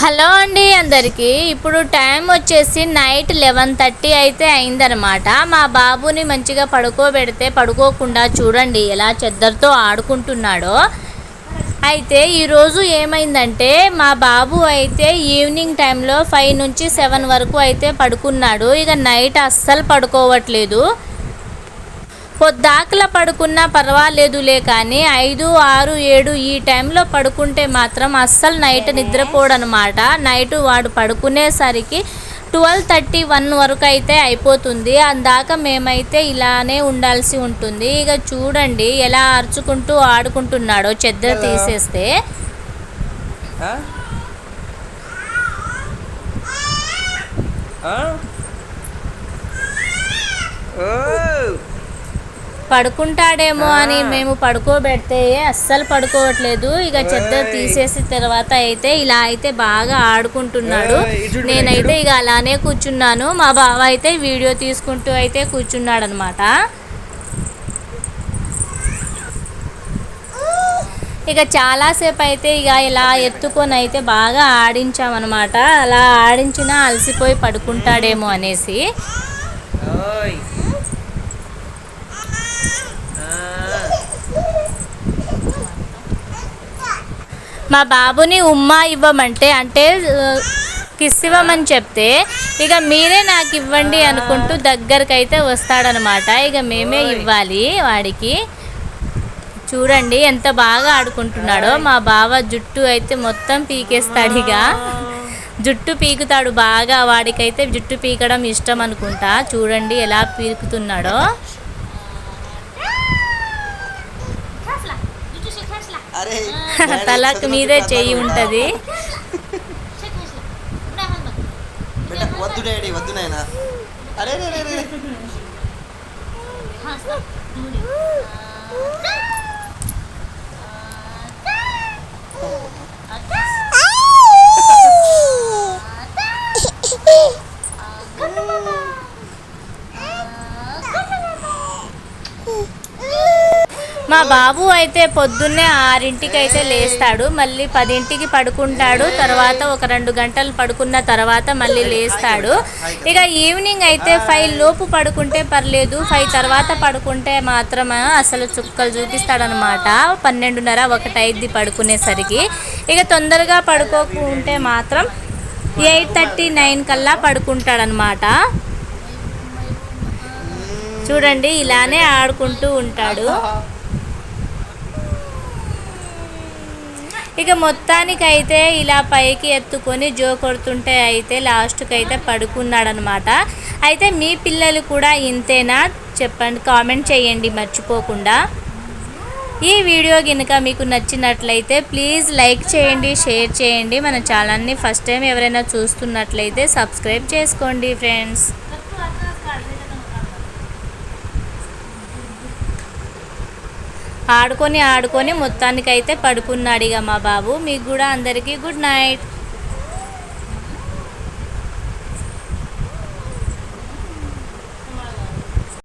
Hello అండి అందరికీ. ఇప్పుడు టైం వచ్చేసి నైట్ 11:30 అయితే అయిందనమాట. మా బాబుని మంచిగా పడుకోబెడితే పడుకోకుండా చూడండి ఎలా చెద్దరితో ఆడుకుంటున్నాడో. అయితే ఈరోజు ఏమైందంటే మా బాబు అయితే ఈవినింగ్ టైంలో 5 నుంచి 7 వరకు అయితే పడుకున్నాడు. ఇక నైట్ అస్సలు పడుకోవట్లేదు. పొద్దాకల పడుకున్నా పర్వాలేదులే, కానీ 5, 6, 7 ఈ టైంలో పడుకుంటే మాత్రం అస్సలు నైట్ నిద్రపోడనమాట. నైట్ వాడు పడుకునేసరికి 12:30, 1 వరకు అయితే అయిపోతుంది. అందాక మేమైతే ఇలానే ఉండాల్సి ఉంటుంది. ఇక చూడండి ఎలా అరుచుకుంటూ ఆడుకుంటున్నాడో చెద్దర తీసేస్తే. పడుకుంటాడేమో అని మేము పడుకోబెడితే అస్సలు పడుకోవట్లేదు. ఇక చెద్దర తీసేసిన తర్వాత అయితే ఇలా అయితే బాగా ఆడుకుంటున్నాడు. నేనైతే ఇక అలానే కూర్చున్నాను. మా బావ అయితే వీడియో తీసుకుంటూ అయితే కూర్చున్నాడు అనమాట. ఇక చాలాసేపు అయితే ఇక ఇలా ఎత్తుకొని అయితే బాగా ఆడించామన్నమాట. అలా ఆడించినా అలసిపోయి పడుకుంటాడేమో అనేసి. మా బాబుని ఉమ్మా ఇవ్వమంటే అంటే కిస్ ఇవ్వమని చెప్తే ఇక మీరే నాకు ఇవ్వండి అనుకుంటూ దగ్గరికి అయితే వస్తాడనమాట. ఇక మేమే ఇవ్వాలి వాడికి. చూడండి ఎంత బాగా ఆడుకుంటున్నాడో. మా బావ జుట్టు అయితే మొత్తం పీకేస్తాడు. ఇక జుట్టు పీకుతాడు బాగా. వాడికైతే జుట్టు పీకడం ఇష్టం అనుకుంటా. చూడండి ఎలా పీకుతున్నాడో. తలకు మీదే చెయ్యి ఉంటుంది. మా బాబు అయితే పొద్దున్నే 6ంటికి అయితే లేస్తాడు. మళ్ళీ 10ంటికి పడుకుంటాడు. తర్వాత ఒక 2 గంటలు పడుకున్న తర్వాత మళ్ళీ లేస్తాడు. ఇక ఈవినింగ్ అయితే 5 లోపు పడుకుంటే పర్లేదు. 5 తర్వాత పడుకుంటే మాత్రం అసలు చుక్కలు చూపిస్తాడనమాట. 12:30, 1 అయింది పడుకునేసరికి. ఇక తొందరగా పడుకోకుంటే మాత్రం 8:30, 9 కల్లా పడుకుంటాడనమాట. చూడండి ఇలానే ఆడుకుంటూ ఉంటాడు. ఇక మొత్తానికైతే ఇలా పైకి ఎత్తుకొని జో కొడుతుంటే అయితే లాస్ట్కి అయితే పడుకున్నాడనమాట. అయితే మీ పిల్లలు కూడా ఇంతేనా చెప్పండి, కామెంట్ చేయండి మర్చిపోకుండా. ఈ వీడియో కనుక మీకు నచ్చినట్లయితే ప్లీజ్ లైక్ చేయండి, షేర్ చేయండి. మన ఛానల్ని ఫస్ట్ టైం ఎవరైనా చూస్తున్నట్లయితే సబ్స్క్రైబ్ చేసుకోండి ఫ్రెండ్స్. ఆడుకొని మొత్తానికైతే పడుకున్నాడు ఇక మా బాబు. మీకు కూడా అందరికీ గుడ్ నైట్.